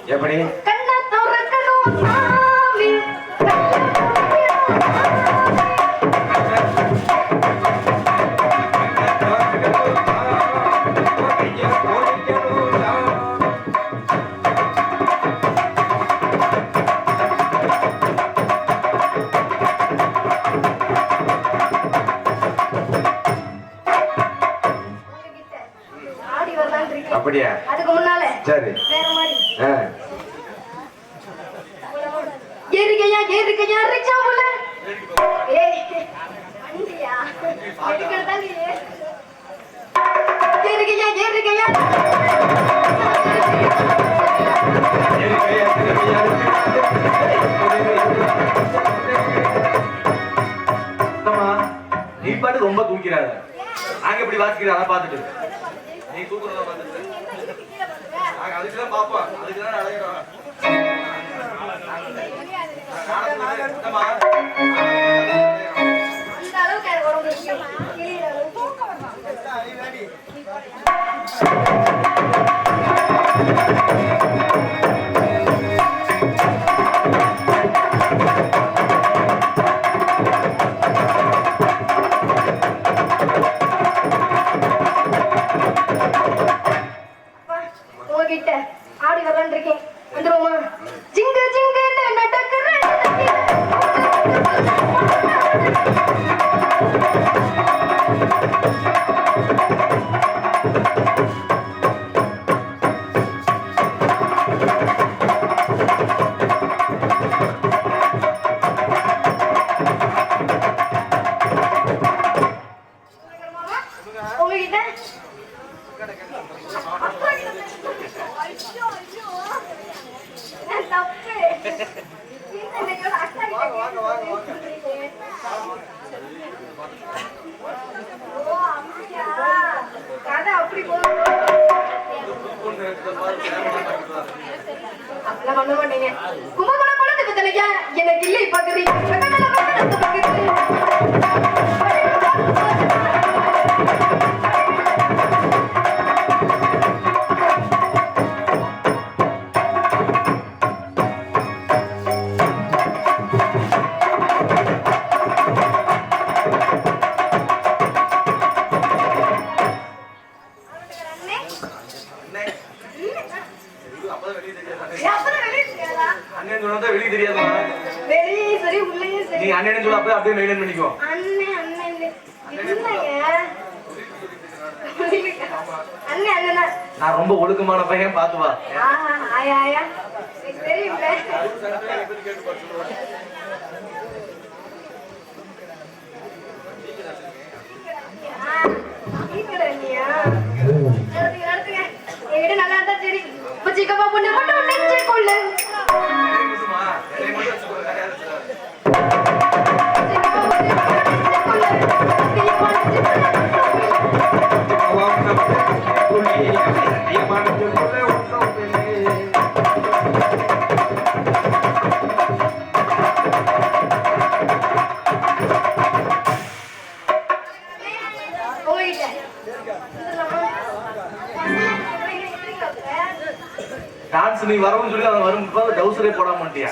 எப்படி அப்படியா? அதுக்கு முன்னால சரி வேற மாதிரி ஏறிக்கையா ரிக்ஷா போல ஏய் வண்டியா எடுக்கறதா நீ ஏறிக்கையா நீ பாட்டு ரொம்ப தூக்கிறாத நாங்க எப்படி வாசிக்கிறத பாத்துட்டு நீ தூக்குறத பாத்துட்டு நாங்க அதுக்குதான் பாப்போம் அதுக்குதான் அழைக்கிறோம் அந்த அளவுக்கு ஒரு விஷயமா கிளியர் உங்ககிட்ட ஆடி வரலான் இருக்கேன் வந்துருவோமா? ஜிங்கு ஜிங்குன்னு நடக்கிறேன் உங்ககிட்ட கதை அப்படி அப்படிலாம் பண்ண மாட்டேங்க. கும்பகோணம் குளத்துக்கு தலையா எனக்கு இல்லை பக்கத்து வெளியே தெரியாதா? வெளியே சரி உள்ளே சரி. நீ அண்ணன் சொல்ல அப்படியே மெயின்டைன் பண்ணிக்கோ. அண்ணன் அண்ணன் நான் ரொம்ப ஒழுக்கமான பையன் பாத்து வா. ஆயா ஆயா தெரியும்ல. என்கிட்ட நல்லா இருந்தா சரி. சிக்கப்பா பொண்ணு மட்டும் நெஞ்சே கொள்ளு. டான்ஸ் நீ வரவும் சொல்லி அவன் வரும் டவுசரே போட மாட்டியா?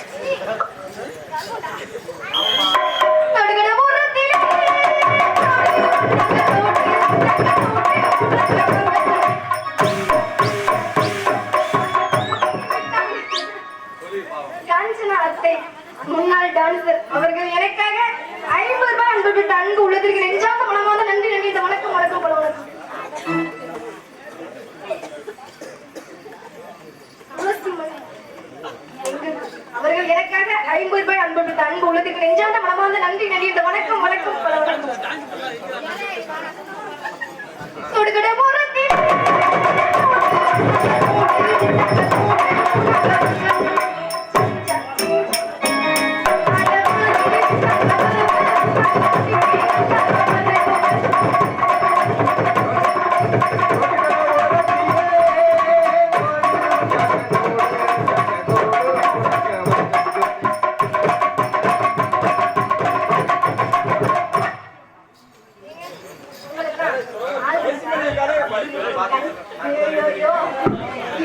ஐயோ,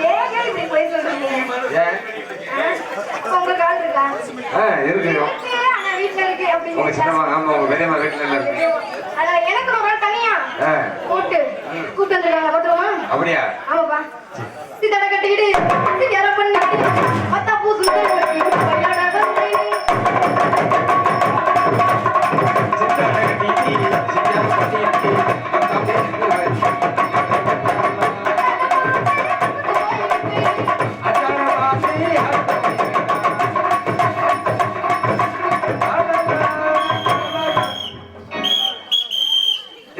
ஏங்க இப்படி போய் சொல்றீங்க? ஏன்? உங்களுக்கு ஆள் இருக்கா? இருக்கு. இருக்கு, ஆனா வீட்டுல இருக்கு அப்படின்னு உங்க சின்னம்மா, ஆமா, உங்க பெரியம்மா வீட்டுல இருக்கு. அதான் எனக்கு ஒரு ஆள் தனியா ஆ, கூட்டு வந்துருக்காங்க பாத்துருமா? அப்படியா? ஆமாப்பா. சித்தட கட்டிக்கிட்டு சிங்கர பண்ணிட்டு மத்தா பூ சுத்தம் பண்ணி பையன வந்து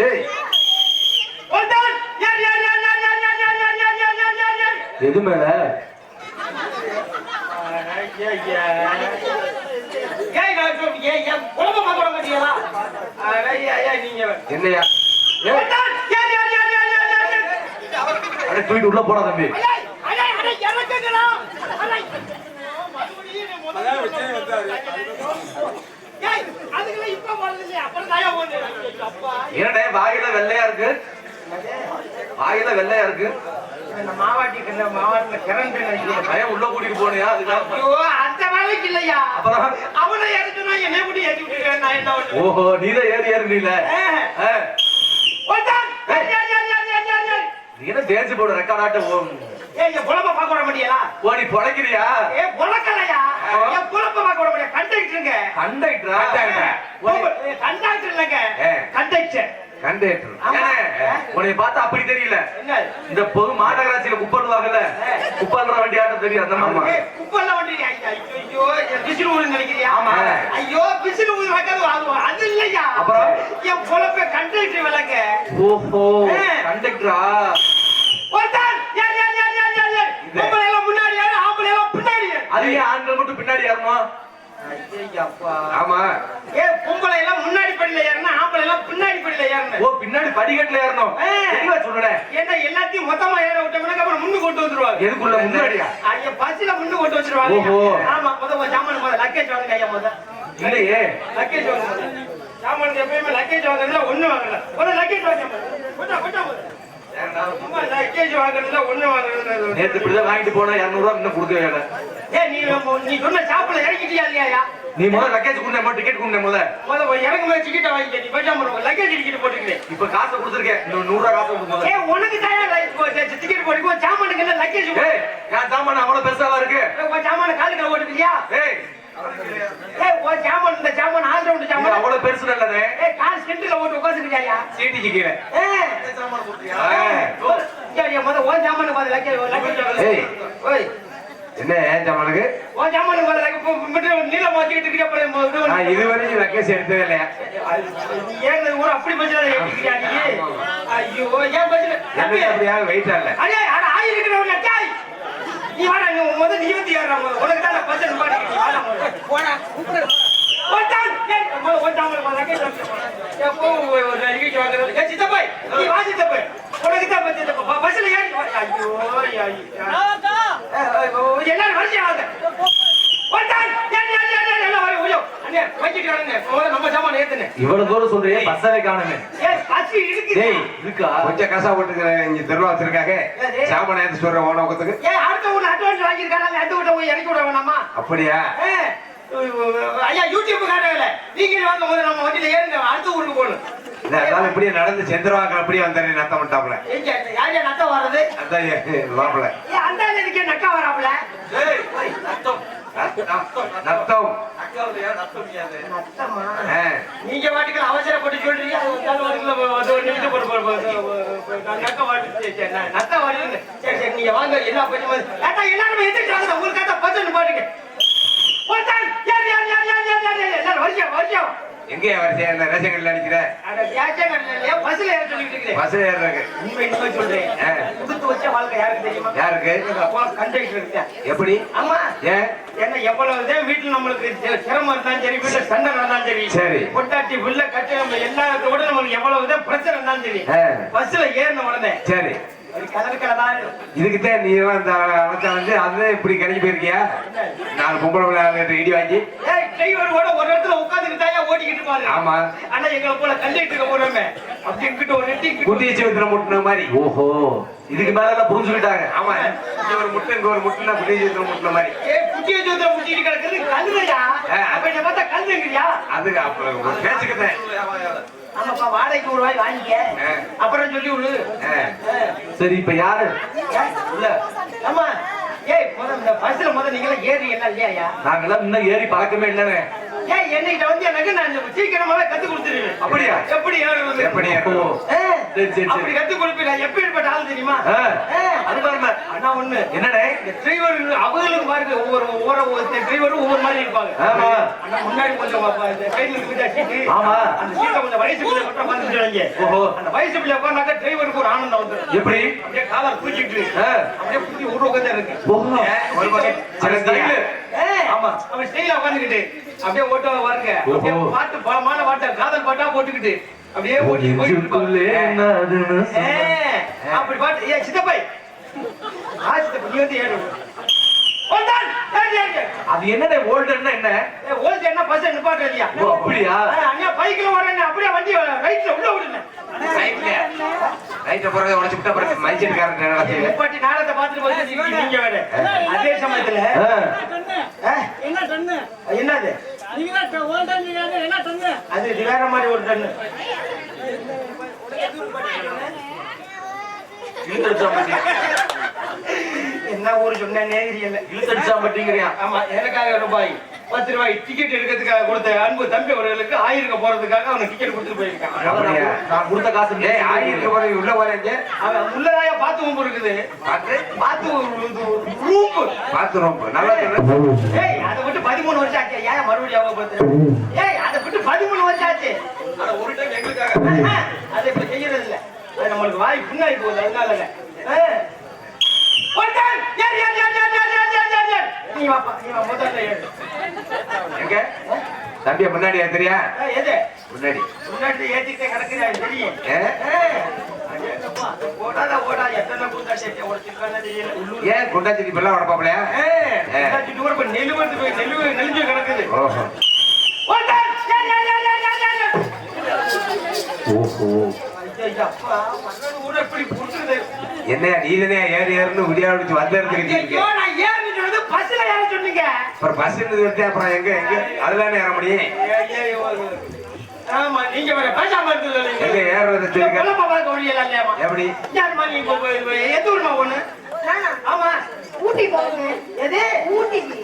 ஏய், எது மேல? என்னையா? அட தூக்கிட்டு உள்ள போடா தம்பி. என்னடே வாயில வெள்ளையா இருக்கு? வாயில வெள்ளையா இருக்கு. மாவாட்டில கரண்ட் பையன் உள்ள கூட்டிட்டு போனியா? அதுக்காக அந்த வேலைக்கு இல்லையா அப்புறம் அவனை எடுத்துனா என்னை கூட ஏற்றி விட்டுருக்கேன் நான் என்ன பண்ணுவேன்? ஓஹோ, நீதான் ஏறில. நீ என்ன தேர்ச்சி போடு ரெக்கார்ட் ஆட்ட ஏய் புலப்ப பார்க்க விட முடியலா? ஓ, நீ பொழைக்கிறியா? ஏ புலக்கலையா? ஏன் புலப்ப பார்க்க விட முடியாது? கண்டக்டருங்க. கண்டக்டரா? கண்டக்டர் இல்லைங்க, ஏ. கண்டக்டர். கண்டக்டர். ஆமா. உன்னை பார்த்தா அப்படி தெரியல. என்ன? இந்த பொது மாநகராட்சியில குப்பல்வாங்கல்ல, குப்பல்ற வண்டி ஆட்டம் தெரியும் அந்த மாதிரி. ஏய், குப்பல்ல வண்டியா? ஐயோ, பிசில் ஊரு நினைக்கிறியா? ஆமா. ஐயோ, பிசில் ஊரு வைக்கிறது அது இல்லையா? அப்புறம்? என் புலப்ப கண்டக்டர் விலங்க. ஓஹோ, கண்டக்டரா? ஒருத்தன் யார் யார் யார் யார் யார் யார்? பொம்பளை எல்லாம் முன்னாடி யாரு, ஆம்பளை எல்லாம் பின்னாடி யாரு? அது ஏன் ஆண்கள் மட்டும் பின்னாடி ஏறமா? ஐயப்பா. ஆமா. ஏ பொம்பளை எல்லாம் முன்னாடி படியில ஏறணும், ஆம்பளை எல்லாம் பின்னாடி படியில ஏறணும். ஓ, பின்னாடி படிக்கட்டுல ஏறணும். தெளிவா சொல்றேன். ஏன்னா எல்லாத்தையும் மொத்தமா ஏற விட்டோம்னா அப்புறம் முன்னு கொண்டு வந்துருவாங்க. எதுக்குள்ள முன்னாடியா? ஐயா பஸ்ல முன்னு கொண்டு வச்சிருவாங்க. ஓஹோ. ஆமா, முதல்ல ஜாமான் முதல்ல லக்கேஜ் வாங்க ஐயா முதல்ல. இல்லையே. லக்கேஜ் வாங்க. ஜாமான் எப்பயுமே லக்கேஜ் வாங்குறதுல ஒண்ணு வாங்கல. முதல்ல லக்கேஜ் வாங்க. கொட்டா கொட்டா முதல்ல. அம்மா லக்கேஜ் வாங்குறதுல ஒண்ணு வாங்குறது. நேத்து இப்படிதான் வாங்கிட்டு போனா 200 ரூபாய் இன்னும் கொடுக்க வேலை. ஏ நீ சொன்ன சாப்பிட இறக்கிட்டியா இல்லையா? நீ முதல்ல லக்கேஜ் கொடுங்க, டிக்கெட் கொடுங்க முதல்ல இறங்கும் போது டிக்கெட் வாங்கிக்க. நீ பேசாம லக்கேஜ் டிக்கெட் போட்டுக்கிறேன். இப்ப காசை கொடுத்துருக்கேன், இன்னும் 100 ரூபாய் காசை கொடுங்க. ஏ உனக்கு தயார் டிக்கெட் போட்டுக்கோ, ஜாமானுக்கு என்ன லக்கேஜ்? ஏய், என் சாமான் அவ்வளவு பெருசாவா இருக்கு? உன் ஜாமான காலுக்கு ஓட்டுக்கிறியா? ஏய், உன் ஜாமான் இந்த ஜாமான் ஆல் ரவுண்ட் இது ஜாமான் அவ்வளவு பெருசு இல்லனே. கால் சென்டர்ல ஓட்டு உட்கார்ந்துக்கிறியா? சீட்டிக்கு கீழே. சாமான் கொடுத்தியா? முத உன் ஜாமானுக்கு பாது லக்கேஜ். ஏய், ஓய் என்ன ஏன் சாமானுக்கு? உன் ஜாமானுக்கு பாது லக்கேஜ் நீளம் வச்சுக்கிட்டு இருக்கியா? நான் இதுவரைக்கும் லக்கேஜ் எடுத்ததே இல்லையா? ஏன் ஊர் அப்படி பஸ்ல ஏறிக்கிறியா நீ? ஐயோ ஏன் பஸ்ல என்ன அப்படியா வெயிட்டா இல்ல? அடே அட ஆயி இருக்கிறவங்க டேய் நீ வாடா, நீ முத நீ வந்து ஏறற முத. உனக்கு தான் பஸ் நிப்பாட்டி நீ வாடா முத. போடா கூப்பிடு. ஓட்டான் ஏய் முத ஓட்டாம வா லக்கேஜ் வாங்க. எப்போ லக்கேஜ் வாங்குறது? ஏய் சித்தப்பா நீ வா சித்தப்பா. உனக்கு தான் பஸ்ல ஏறி ஐயோ ஐயோ எல்லாரும் வரிசையா வாங்க. ஓட்டான் ஏய் எல்லாம் வர ஓயோ அண்ணே வைக்கிட்டு வரங்க. முதல்ல நம்ம ஜாமான் ஏத்துனே. இவ்வளவு தூரம் சொல்றியே, பஸ்ஸவே காணுமே. ஏய் பஸ் இருக்குது. டேய், இருக்கா? கொஞ்சம் காசா போட்டுக்கிறேன், இங்க தெருவா வச்சிருக்காங்க. சாமான் ஏத்து சொல்ற ஓனோகத்துக்கு. ஏய் அடுத்த ஊர்ல அட்வான்ஸ் வாங்கிருக்காங்க, அந்த ஊர்ல போய் இறக்கி விட வேணாமா? அப்படியா? ஐயா யூடியூப் காட்டல. நீங்க வாங்க முதல்ல நம்ம வண்டியில ஏறுங்க, அடுத்த ஊருக்கு போகணும். அதான் இப்படியே நடந்து செந்துருவாங்க, அப்படியே வந்தேன் நத்தம் பண்ணிட்டாப்ல. எங்க யாரையா நட்ட வர்றது? அதான் மாப்பிள்ள. ஏன் அந்த இதுக்கே நட்ட வராப்ல? நத்தம் நத்தம். நட்டமா? நீங்க வாட்டுக்கு அவசரப்பட்டு சொல்றீங்க, அது ஒரு வாட்டுக்குள்ள ஒரு நிமிஷம் நட்ட வாட்டு நட்ட வாட்டு. சரி சரி நீங்க வாங்க, எல்லா பச்சை எல்லாருமே எதிர்த்து உங்களுக்கு பச்சை பாட்டுங்க. எல்லாரும் வருஷம் வருஷம் எங்க வரிசையா இந்த ரேஷன் கடையில் அடிக்கிற? பஸ்ல ஏற சொல்லிட்டு இருக்கிறேன். பஸ்ல ஏறுறாங்க. உண்மை சொல்றேன். கொடுத்து வச்ச வாழ்க்கை யாருக்கு தெரியுமா? யாருக்கு? கண்டக்டர் இருக்கேன். எப்படி? ஆமா ஏன் ஏன்னா எவ்வளவுதான் வீட்டுல நம்மளுக்கு சிரமம் இருந்தாலும் சரி, வீட்டுல சண்டை இருந்தாலும் சரி. சரி, பொட்டாட்டி பிள்ளை கட்டு நம்ம எல்லாத்த விட நம்மளுக்கு எவ்வளவுதான் பிரச்சனை இருந்தாலும் சரி, பஸ்ல ஏறின உடனே சரி கலருக்கலதான் இதுக்குதான் நீ அந்த அவத்தை வந்து அதுதான் இப்படி கிடைச்சி போயிருக்கியா? 4 பொம்பளை பிள்ளை இடி வாங்கி டிரைவர் கூட ஒரு இடத்துல உட்காந்துட்டு தாயா ஓட்டிக்கிட்டு இருப்பாரு. ஆமா, ஆனா எங்களை போல கண்டிட்டு போறோமே அப்படி இங்கிட்ட ஒரு குட்டிய சிவத்துல முட்டின மாதிரி. ஓஹோ, இதுக்கு மேல புரிஞ்சுக்கிட்டாங்க. ஆமா, இங்க ஒரு முட்டை இங்க ஒரு முட்டுனா குட்டிய சிவத்துல முட்டின மாதிரி. குட்டிய சோத்துல முட்டிட்டு கிடக்குது கல்லுயா. அப்ப என்ன பார்த்தா கல்லுங்கிறியா? அது அப்ப பேச்சுக்குதான். ஆமாப்பா, வாடகைக்கு ஒரு ரூபாய் வாங்கிக்க, அப்புறம் சொல்லி விடு. சரி, இப்ப யாரு இல்ல ஆமா. ஏய், இந்த பஸ்ல நீங்க ஏறி என்ன இல்லையா? நாங்கெல்லாம் இன்னும் ஏறி பழக்கமே இல்லைன்னு. ஏய், என்னைட்ட வந்து எனக்கு நான் சீக்கிரமாவே கத்து கொடுத்துருவேன். அப்படியா? எப்படி ஏறுறது? எப்படி அப்படி கத்து கொடுப்பீங்க. எப்படிப்பட்ட ஆள் தெரியுமா? அது பாருங்க அண்ணா ஒண்ணு என்னடே, டிரைவர் அவங்களுக்கு பாருங்க, ஒவ்வொரு டிரைவரும் ஒவ்வொரு மாதிரி இருப்பாங்க. ஆமா, அண்ணா முன்னாடி கொஞ்சம் கையில இருக்குதா சீட்டு? ஆமா, அந்த சீட்டை கொஞ்சம் வயசு பிள்ளை மட்டும் வந்துடுவாங்க. ஓஹோ, அந்த வயசு பிள்ளை உட்கார்ந்தாக்க டிரைவருக்கு ஒரு ஆனந்தம் வந்து எப்படி அப்படியே காலர் பூச்சிட்டு அப்படியே பூச்சி ஒரு உட்காந்து இருக்கு. ஓஹோ, ஒரு பக்கம் சிறந்தீங்க. ஆமா, அவன் ஸ்டைலா உட்காந்துக்கிட்டு அப்படியே ஓட்டுவா பாருங்க. அப்படியே பாட்டு பலமான பாட்டை காதல் பாட்டா போட்டுக்கிட்டு அப்படியே ஓட்டி நெஞ்சுக்குள்ளே என்னதுன்னு அப்படி பாட்டு. ஏ சித்தப்பை, சித்தப்பா நீ வந்து ஏறு. ஓல்டன் ஏறு. அது என்னடே ஓல்டர்னா என்ன? ஓல்டன் என்ன பஸ் நிப்பாட்ட இல்லையா? ஓ, அப்படியா? அண்ணா பைக்ல ஓடுறேன், அப்படியே வண்டி ரைட்ல உள்ள விடுங்க. ரைட்ட போறதை உடச்சு விட்டா அப்புறம் மைச்சேரிக்காரன் நடத்தி நிப்பாட்டி நாடகத்தை பார்த்துட்டு போய் நீங்க வேற அதே சமயத்துல என்னது அது வேற மாதிரி ஒரு டன்னு என்ன ஊரு சொன்னே தெரியல. இழுத்தடிச்சாம்பட்டிங்கிறியா? ஆமா, எனக்காக ரூபாய் 10 ரூபாய் டிக்கெட் எடுக்கிறதுக்காக கொடுத்த அன்பு தம்பி அவர்களுக்கு 1000 போறதுக்காக அவனுக்கு டிக்கெட் கொடுத்துட்டு போயிருக்கான். நான் கொடுத்த காசு ஆயிரத்து போறீங்க உள்ள போறீங்க. அவன் உள்ளதாய பாத்ரூம் இருக்குது. பாத்ரூம் நல்லா ஏய், அதை விட்டு 13 வருஷம் ஆச்சு. ஏன் மறுபடியும் அவப்படுத்து? ஏய், அதை விட்டு 13 வருஷம் ஆச்சு. ஒரு டைம் எங்களுக்காக அதை இப்ப செய்யறது இல்ல. அது நம்மளுக்கு வாய் புண்ணாய் போகுது, அதனால நீ வாப்பா, நீ வா, முதல்ல ஏறு. எங்க தம்பிய முன்னாடி ஏத்துறியா? எது முன்னாடி முன்னாடி ஏத்திட்டே கிடக்குறா தெரியும். ஓடா எத்தனை கூட்டாட்சி உடச்சிருக்கானே தெரியல. ஏன் குண்டாச்சி இப்பெல்லாம் உடப்பாப்லையா? நெலுவது போய் நெலிஞ்சு கிடக்குது. ஓஹோ, என்னையா நீதானே ஏறி ஏறுன்னு விடியா விடிச்சு வந்து இருக்கீங்க. அப்புறம் பஸ் அப்புறம் எங்க எங்க அதுதானே ஏற முடியும். எங்க ஏறுறத எப்படி எந்த ஊர்மா ஒண்ணு? ஆமா, ஊட்டி போகுங்க. எது ஊட்டிக்கு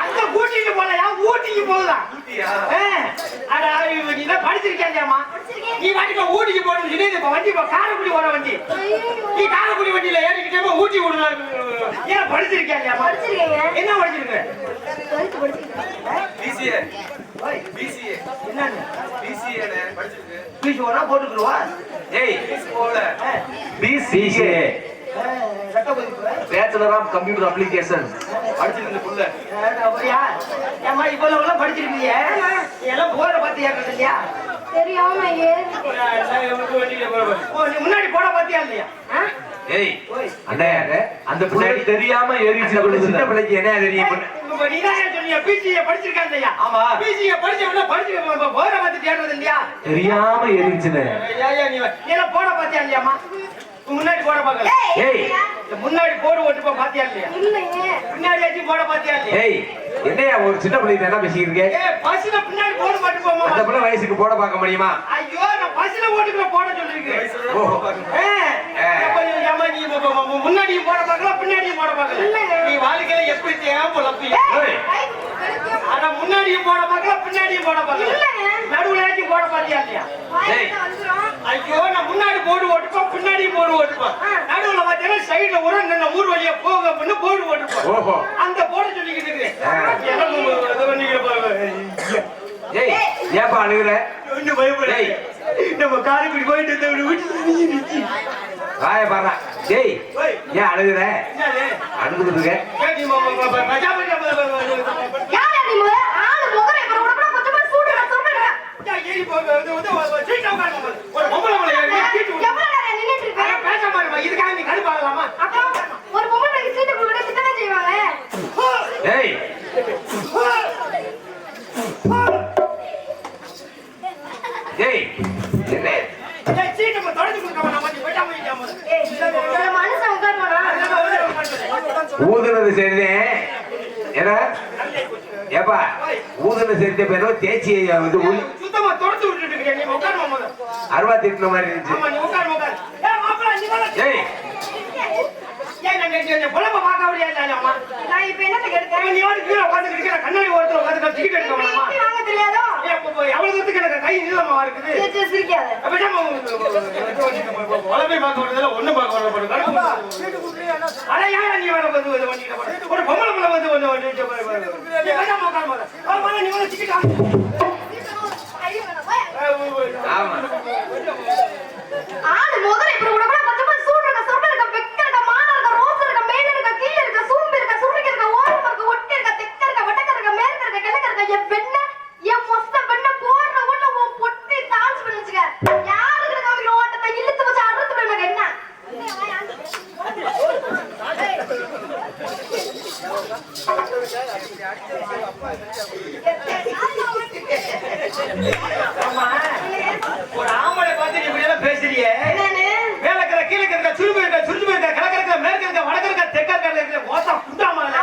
அங்க கூட்டிட்டு போலையா? ஊட்டிக்கு போகலாம். நீதான் படிச்சிருக்கியாமா? நீ வண்டிக்கு ஊட்டிக்கு போகணும். வண்டி காரைக்குடி போற வண்டி. நீ காரைக்குடி வண்டியில ஏறிக்கிட்டே ஊட்டி விடலாம். ஏன் படிச்சிருக்கியா? படிச்சிருக்கீங்க. என்ன படிச்சிருக்க? போட்டுக்குருவா. ஏய் BCA bachelor of computer application படிச்சிருக்குள்ள. ஏமா இவ்வளவு படிச்சிருக்கீங்க? எல்லாம் போற பார்த்து ஏறது இல்லையா? தெரியாம முன்னாடி போட பாத்தியா இல்லையா? ஏய் அண்ணே, அந்த பிள்ளைக்கு தெரியாம ஏறிச்சு. சின்ன பிள்ளைக்கு என்ன தெரியும்? நீதான் சொன்னீங்க BCA படிச்சிருக்கா இல்லையா? ஆமா, BCA படிச்சு போற பார்த்து ஏறது இல்லையா? தெரியாம ஏறிச்சுன்னு. நீ போட பாத்தியா இல்லையாமா? முன்னாடி போட பாக்கல. ஏய், முன்னாடி போடு ஓட்டுப்பா பாத்தியா இல்லையா? இல்லைங்க. பின்னாடி ஏத்தி போட பாத்தியா இல்லையா? ஏய் என்னையா ஒரு சின்ன பிள்ளைக்கு என்ன பேசிக்கிறீங்க? ஏய், பஸ்ல பின்னாடி போட மாட்டு போமா. அந்த பிள்ளை வயசுக்கு போட பார்க்க முடியுமா? ஐயோ, நான் பஸ்ல ஓட்டுக்குள்ள போட சொல்லிருக்கேன். நீ முன்னாடியும் போட பார்க்கலாம், பின்னாடியும் போட பார்க்கலாம். நீ வாழ்க்கையில எப்படி தேவை பொழப்பிய? ஆனா முன்னாடியும் போட பார்க்கலாம், பின்னாடியும் போட பார்க்கலாம். நடுவுல ஏத்தி போட பாத்தியா இல்லையா? ஐயோ, நான் முன்னாடி போடு ஓட்டுப்போம், பின்னாடியும் போடு ஓட்டுப்போம். நடுவுல பாத்தீங்கன்னா சைடுல ஒரு ஊர் வழியா போக அப்படின்னு போடு ஓட்டுப்போம். ஓஹோ, அந்த போட சொல்லிக்கிட்டு இருக்கேன். ஏய் ஏப்பா அழுகுற? ஒண்ணு பயப்பட. நம்ம காரைக்குடி போயிட்டு வாய பாரு டேய் ஓய். ஏன் அழுகுற என்னது? அழுதுகிட்டு இருக்க ஏய், நீ பிரஜாபதி யார் நீ முத ஆளு முகரை அப்புறம் உடம்புல கொஞ்சமா சூடுடா சொல்றேன் ஏறி சீட்டா உட்காருங்க. ஒரு பொம்பளை பிள்ளை ஏறி சீட்டு உட்காரு. எவ்வளவு நேரம் நின்னுட்டு இருக்க அட, பேச மாட்டேமா. இதுக்காக நீ கடுப்பாகலாமா? அப்புறம் ஒரு பொம்பளை சீட்டு கொடுக்க சித்தனை செய்வாங்க ஏய் ஏய் என்ன ஏய், சீட்டை தொடச்சு கொடுக்காம நான் கொஞ்சம் போயிட்டா போயிட்டாம. ஏய் இந்த மனுஷன் உட்கார்வானா அதெல்லாம் வந்து உட்கார்ந்து. ஊதுனது சரிதான் ஏன்னா ஏப்பா ஊதுனது சரித்த பேரோ தேய்ச்சி வந்து சுத்தமா தொடச்சு விட்டுட்டு இருக்கியா? நீ உட்காருமா முதல்ல. அருவா திட்டின மாதிரி இருந்துச்சு ஆமா, நீ உட்காரு, உட்காரு. ஏய், மாப்பிள்ளை, நீ முதல்ல. ஏய் ஏன் நான் இந்த பொழப்ப பார்க்க முடியாதாம்மா? நான் இப்ப என்ன கேட்கிறேன் நீ வந்து கீழே உட்கார்ந்துட்டு இருக்கிற, கண்ணாடி ஓரத்துல உட்கார்ந்து டிக்கெட் எடுக்க வேணாமா? இப்படி வாங்க தெரியாதோ ஏன் இப்போ எவ்வளவு தூரத்துக்கு எனக்கு கை நீளமா இருக்குது? சரி சிரிக்காத அப்படிதான் உலகை பார்க்க வரதில்ல, ஒண்ணும் பார்க்க வரப்படும். அட ஏன் நீ வேற வந்து இது பண்ணிட்டு போற? ஒரு பொம்பளை பிள்ளை வந்து ஒண்ணு வந்து நீ வேண்டாம் உட்காரு முதல்ல. நீ வந்து டிக்கெட் ஆமா ஆளு முகரை இப்படி உடம்புல கொஞ்சமா சூடு இருக்க சொட்ட இருக்க வெக்க இருக்க மான இருக்க ரோஸ் இருக்க மேல இருக்க கீழ இருக்க சூம்பு இருக்க சுருக்கி இருக்க ஓரம் இருக்க ஒட்டி இருக்க தெக்க இருக்க வடக்க இருக்க மேற்க இருக்க கிழக்க இருக்க என் பெண்ண என் மொத்த பெண்ண போடுற உள்ள உன் பொட்டி டான்ஸ் பண்ணி வச்சுக்க யாருக்கு காமிக்கிற ஓட்டத்தை இழுத்து வச்சு அறுத்து விட எனக்கு என்ன ஆமா. ஒரு ஆம்பளை பார்த்து நீ இப்படி எல்லாம் பேசுறியே? என்னன்னு மேல இருக்கிற, கீழ இருக்கிற, சுரும்பு இருக்கிற, சுரும்பு இருக்கிற, கிழக்கு இருக்கிற, மேற்கு இருக்கிற, வடக்கு இருக்கிற, தெற்கு இருக்கிற மோசம் குண்டாமல.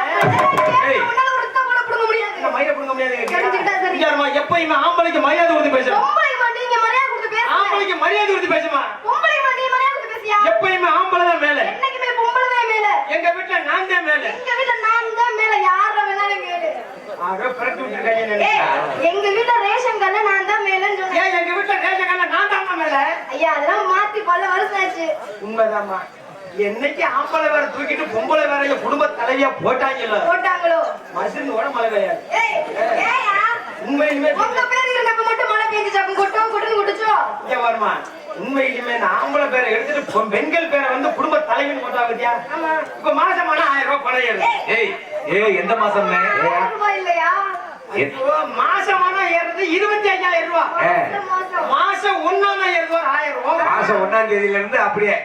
ஏய். உன்னால ஒரு ரத்தம் கூட புடுங்க முடியாது இந்த மயிரை புடுங்க முடியாது. தெரிஞ்சுக்கிட்டா சரி. இங்கேம்மா, எப்பயுமே ஆம்பளைக்கு மரியாதை கொடுத்து பேசணும். பொம்பளைமா நீங்க மரியாதை கொடுத்து பேசுங்க ஆம்பளைக்கு மரியாதை கொடுத்து பேசுமா. பொம்பளைமா நீ மரியாதை கொடுத்து பேசியா எப்பயுமே ஆம்பளை தான் மேல. என்னைக்குமே பொம்பளை தான் மேல எங்க வீட்டுல நான் தான் மேல. எங்க வீட்ல நான் தான் மேல யார வேணாலும் கேளு ஆக பிறகு விட்டுருக்காங்க ஏய், நினைக்கிறேன். எங்க வீட்ல ரேஷன் கல்ல நான் தான் மேலன்னு சொன்னேன் ஏன் எங்க வீட்டுல ரேஷன் நான் தான் மேல? ஐயா அதெல்லாம் மாத்தி பல வருஷம் ஆச்சு உண்மைதாம்மா. என்னைக்கு ஆம்பளை வேற தூக்கிட்டு பொம்பளை வேற என் குடும்ப தலைவியா போட்டாங்கல்ல, போட்டாங்களோ மசினோட மழை பெய்யாது. ஏய் ஏயா உண்மையிலுமே உங்க பேர் இருந்தப்ப மட்டும் மழை பெஞ்சுச்சு அப்ப கொட்டுன்னு கொட்டுச்சோ இங்க வருமா, உண்மையிலுமே இந்த ஆம்பளை பேரை எடுத்துட்டு பெண்கள் பேரை வந்து குடும்ப தலைவின்னு போட்டா பத்தியா? ஆமா இப்ப மாசமான 1000 ரூபாய் பணம் ஏறுது. ஏய் ஏய் எந்த மாசம்னே ரூபாய் இல்லையா இப்போ மாசமான ஏறுறது 25,000 ரூபாய். ஏ மாசம் மாசம் ஒண்ணாம் ஏறுது 1000 ரூபாய். மாசம் 1ஆம் தேதியில இருந்து அப்படியே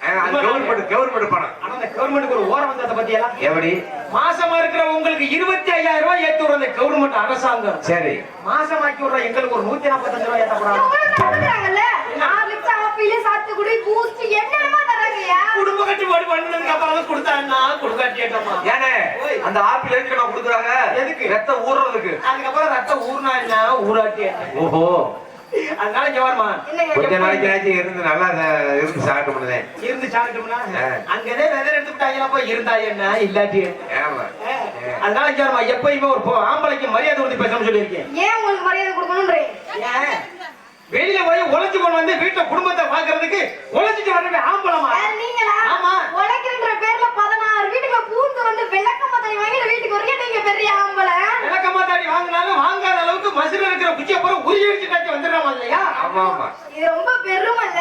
கவர்மெண்ட் பணம் ஆனா அந்த கவர்மெண்ட்டுக்கு ஒரு ஓரம் வந்ததை பத்தி எல்லாம் எப்படி மாசமா இருக்கிற உங்களுக்கு 25,000 ரூபாய் ஏத்து விடுற கவர்மெண்ட் அரசாங்கம் சரி மாசமாக்கி விடுற எங்களுக்கு ஒரு 145 ரூபாய் ஏத்தப்படாது. உங்களுக்கு கொடுக்குறாங்கல்ல 4 லிட்டர் ஆப்பிள் சாத்துக்குடி பூஸ்ட் என்னென்னமோ தராங்கய்யா குடும்ப கட்டுப்பாடு பண்ணதுக்கு அப்புறம் கொடுத்தாங்கன்னா கொடுக்காட்டியேட்டமா. ஏனே அந்த ஆப்பிள் எதுக்கு நான் கொடுக்குறாங்க எதுக்கு? ரத்தம் ஊறுறதுக்கு அதுக்கப்புறம் ரத்தம் ஊர்னா என்ன ஊராட்டி. ஓஹோ அதனால ஜவார்மா கொஞ்ச நாளைக்கு இருந்து நல்லா இருந்து சாப்பிட்டு பண்ணுதேன் இருந்து சாப்பிட்டோம்னா அங்கதே வெதர் எடுத்துட்டாங்களா போய் இருந்தா என்ன இல்லாட்டி என்ன? ஏமா அதனால ஜவார்மா எப்பயுமே ஒரு ஆம்பளைக்கு மரியாதை கொடுத்து பேசணும்னு சொல்லியிருக்கேன். ஏன் உங்களுக்கு மரியாதை கொடுக்கணும்ன்றேன் ஏன் வெளியில போய் உழைச்சு கொண்டு வந்து வீட்டுல குடும்பத்தை பாக்குறதுக்கு உழைச்சிட்டு வரவே ஆம்பளமா? நீங்களா ஆமா. உழைக்கின்ற பேர்ல 16 வீட்டுக்கு பூந்து வந்து விளக்கமா தண்ணி வாங்கி வீட்டுக்கு வரீங்க நீங்க பெரிய ஆம்பளை விளக்கமாத்தாடி வாங்கினாலும் வாங்காத அளவுக்கு மசில இருக்கிற குச்சியை போற உருகி வச்சுட்டாச்சு வந்துடுறாமா இல்லையா? ஆமா ஆமா இது ரொம்ப பெருமை இல்ல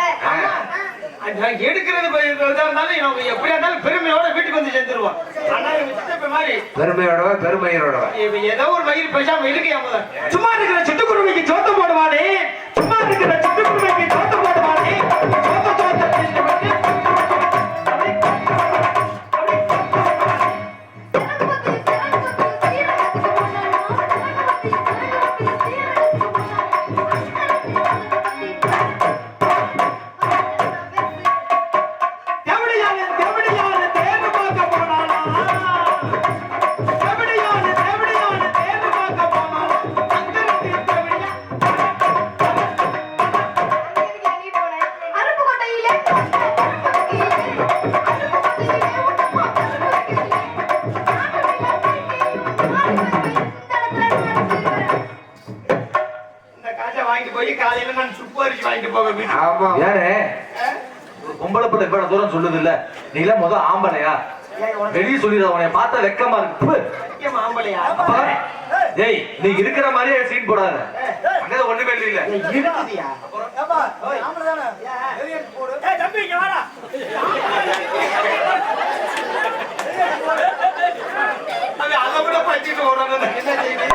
நான் எடுக்கிறது இருந்தாலும் எனக்கு எப்படியா இருந்தாலும் பெருமையோட வீட்டுக்கு வந்து சேர்ந்துருவான். ஆனா இவன் சித்தப்ப மாதிரி பெருமையோடவா பெருமையோடவா இவன் ஏதோ ஒரு மயிர் பேசாம இருக்கையா முதல் சும்மா இருக்கிற சிட்டுக்குருவிக்கு சோத்த போடுவானே, சும்மா இருக்கிற சிட்டுக்குருவிக்கு சோத்த போடுவானே, சோத்த சோத்த பேசிட்டு வந்து காலையில நான் சுப்பரிச்சு வாங்கிட்டு போக வீட்டுக்கு. ஆமா யாரு பொம்பளை பிள்ளை இவ்வளவு தூரம் சொல்லுது இல்ல நீ எல்லாம் முத ஆம்பளையா வெளியே சொல்லிடுற உன்னை பார்த்தா வெக்கமா இருக்கு முக்கியம் ஆம்பளையா? அப்பா ஏய் நீ இருக்கிற மாதிரியே சீன் போடாத அங்க ஒண்ணுமே இல்ல இருக்குதியா தம்பி இங்க வாடா அதை விட பச்சிட்டு ஓடுறாங்க என்ன செய்யுது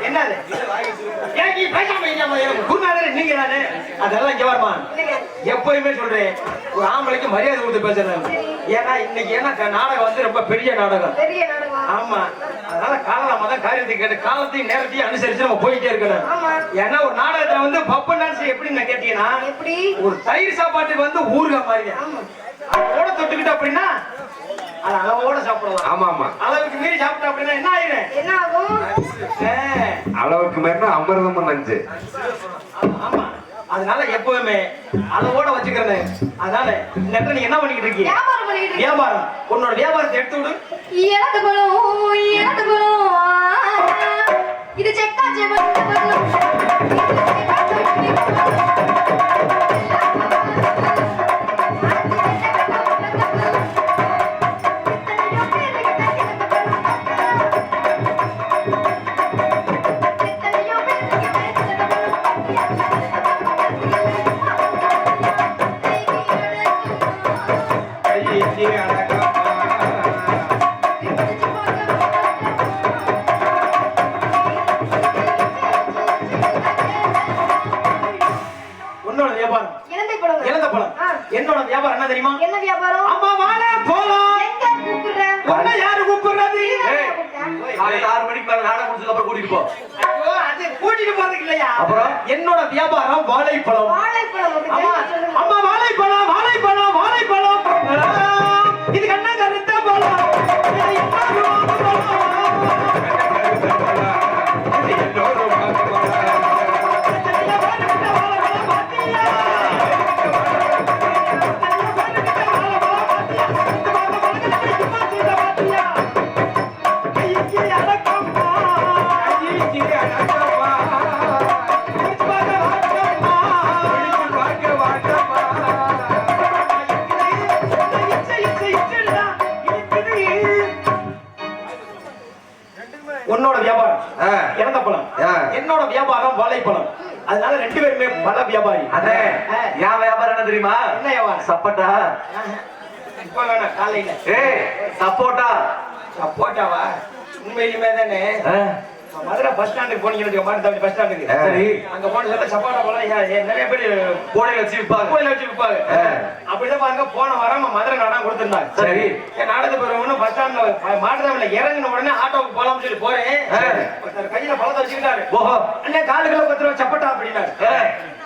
என்னது ஏன் நீ பேசாம குருநாதர் நீங்க தானே அதெல்லாம் இங்க வருமா எப்பயுமே சொல்றேன் ஒரு ஆம்பளைக்கு மரியாதை கொடுத்து பேசுறேன் ஏன்னா இன்னைக்கு ஏன்னா நாடகம் வந்து ரொம்ப பெரிய நாடகம் பெரிய நாடகம். ஆமா அதனால காலமா தான் காரியத்தை கேட்டு காலத்தையும் நேரத்தையும் அனுசரிச்சு நம்ம போயிட்டே இருக்கணும் ஆமா. ஏன்னா ஒரு நாடகத்தை வந்து பப்பு டான்ஸ் எப்படின்னு கேட்டீங்கன்னா எப்படி? ஒரு தயிர் சாப்பாட்டுக்கு வந்து ஊறுகாய் மாதிரி ஆமா. அதோட தொட்டுக்கிட்டு அப்படின்னா அது அளவோட சாப்பிடலாம் ஆமா ஆமா அளவுக்கு மீறி சாப்பிட்டா அப்படின்னா என்ன ஆயிரும் என்ன ஆகும்? அளவுக்கு மேல அமிர்தமும் நஞ்சு ஆமா அதனால எப்பவுமே அளவோட வச்சுக்கிறேன் அதனால இந்த இடத்துல நீங்க என்ன பண்ணிக்கிட்டு இருக்கீங்க வியாபாரம் பண்ணிட்டு இருக்கீங்க. வியாபாரம் உன்னோட வியாபாரத்தை எடுத்து விடு இடது பழம், இடது பழம். இது செக்காச்சே பழம். உன்னோட வியாபாரம் இலந்தை பழம். இழந்த பழம் ஆ. என்னோட வியாபாரம் என்ன தெரியுமா என்ன வியாபாரம்? அம்மா வாழ போலாம் எங்க கூப்பிடுற? உன்னை யாரு கூப்பிடுறது ஏய், காலையில 6 மணிக்கு மேல நாடகம் முடிச்சதுக்கு அப்புறம் கூட்டிட்டு போ ஐயோ, அது கூட்டிட்டு போறதுக்கு இல்லையா அப்புறம்? என்னோட வியாபாரம் வாழைப்பழம் வாழைப்பழம் அப்படி அம்மா தெரிஞ்சு சொல்லுங்க. அம்மா வாழைப்பழம் வாழைப்பழம் வாழைப்பழம் இது கண்ணா கருத்த பழம் இது என்ன உன்னோட வியாபாரம் இறந்த பழம் என்னோட வியாபாரம் வாழைப்பழம் அதனால ரெண்டு பேருமே பல வியாபாரி அண்ணே என் வியாபாரம் என்ன தெரியுமா என்ன வியாபாரம் சப்பட்டா இப்ப வேணாம் காலையில ஏய் சப்போட்டா போட்டாவா உண்மையிலுமே தானே மதுரை பஸ் ஸ்டாண்டுக்கு போனீங்க மாதிரி பஸ் ஸ்டாண்டுக்கு சரி அங்க போன சொல்ல சப்பாட்டா போலாம் நிறைய பேர் கோடையில வச்சு விற்பாங்க கோயில வச்சு விற்பாங்க அப்படிதான் பாருங்க போன வாரம் மதுரை நாடகம் கொடுத்திருந்தாங்க சரி என் நாடகத்துக்கு போறவங்க பஸ் ஸ்டாண்ட்ல மாட்டுறவங்கள இறங்கின உடனே ஆட்டோவுக்கு போலாம்னு சொல்லி போறேன் ஒருத்தர் கையில பழத்தை வச்சுக்கிட்டாரு ஓஹோ அண்ணே காலுக்குள்ள 10 ரூபாய் சப்பட்டா அப்படின்னாரு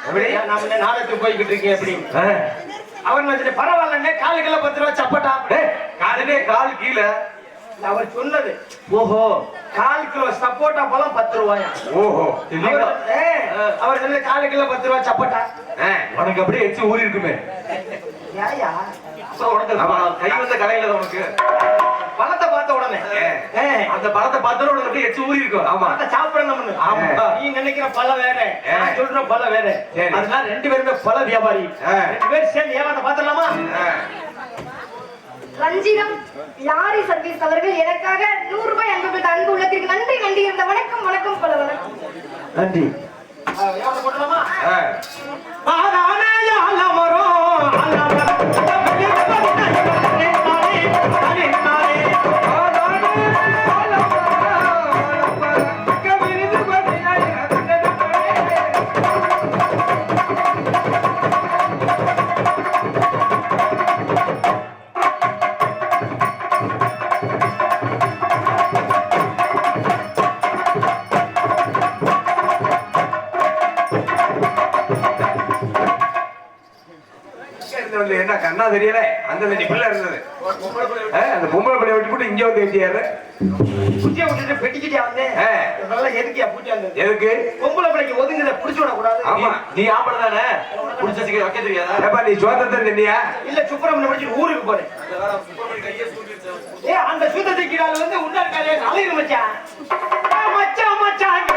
எப்படி நான் முன்ன நாடகத்துக்கு போய்கிட்டு இருக்கேன் அப்படின்னு அவர் நான் பரவாயில்லண்ணே காலுக்குள்ள 10 ரூபாய் சப்பட்டா காலையிலே கால் கீழே அவர் சொன்னது ஓஹோ 4 கிலோ சப்போட்டா பழம் 10 ரூபாயா ஓஹோ அவர் சொன்ன 4 கிலோ 10 ரூபாய் சப்போட்டா உனக்கு அப்படியே எச்சு ஊறி இருக்குமே ஏயா அப்புறம் உனக்கு கை வந்த கலையில உனக்கு பழத்தை பார்த்த உடனே அந்த பழத்தை பார்த்தோட உனக்கு அப்படியே எச்சு ஊறி இருக்கும் ஆமா பழத்தை சாப்பிடணும்னு ஆமா. நீ நினைக்கிற பழம் வேற நான் சொல்ற பழம் வேற சரி. அதனால ரெண்டு பேருமே பழ வியாபாரி ரெண்டு பேரும் சேர்ந்து வியாபாரத்தை பார்த்தலாமா ரஞ்சிதம் லாரி சர்வீஸ் அவர்கள் எனக்காக 100 ரூபாய் அன்பு உள்ளத்திற்கு நன்றி நன்றி இருந்த வணக்கம் வணக்கம் பல வணக்கம் நன்றி வியாபாரம் போடலாமா ஆதானையால வரும் என்ன கண்ணா தெரியல அந்த பிள்ளை இருந்தது அந்த பொம்பளை பிள்ளைய விட்டு போட்டு இங்க வந்து ஏற்றியாரு குச்சியை விட்டுட்டு பெட்டிக்கிட்டே வந்தேன் நல்லா எதுக்கியா பூச்சி வந்தது எதுக்கு பொம்பளை பிள்ளைக்கு ஒதுங்குத புடிச்சு விட கூடாது ஆமா நீ ஆம்பளை தானே புடிச்ச வச்சுக்க வைக்க தெரியாதா ஏப்பா நீ சுதந்திரம் இல்லையா இல்ல சுப்பிரமணியம் படிச்சுட்டு ஊருக்கு போறேன் அந்த சுத்தத்தை கீழால வந்து உண்டா இருக்காளே அலையிரு மச்சான் மச்சான் மச்சான்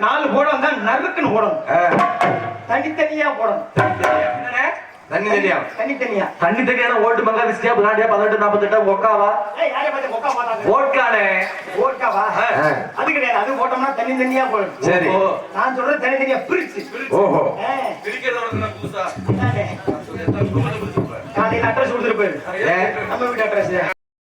4 போடம் தான் நறுக்குன்னு போடணும். தனித்தனியா போடணும். என்னண்ணே? தண்ணி தண்ணியா தனித்தனியா. தண்ணி தனியான ஓட்டு மங்கா விஸ்கியா பிராண்டியா 18 48 ஒக்காவா யாரை பார்த்து மொக்கா பார்த்தாங்க? ஓட்கானே ஓட்காவா? அது கிடையாது. அது போட்டோம்னா தனித்தனியா போடணும். சரி. நான் சொல்றது தனித்தனியா பிரிச்சு. ஓஹோ. காலையில அட்ரஸ் கொடுத்துட்டு போயிரு. நம்ம வீட்டு அட்ரஸ்.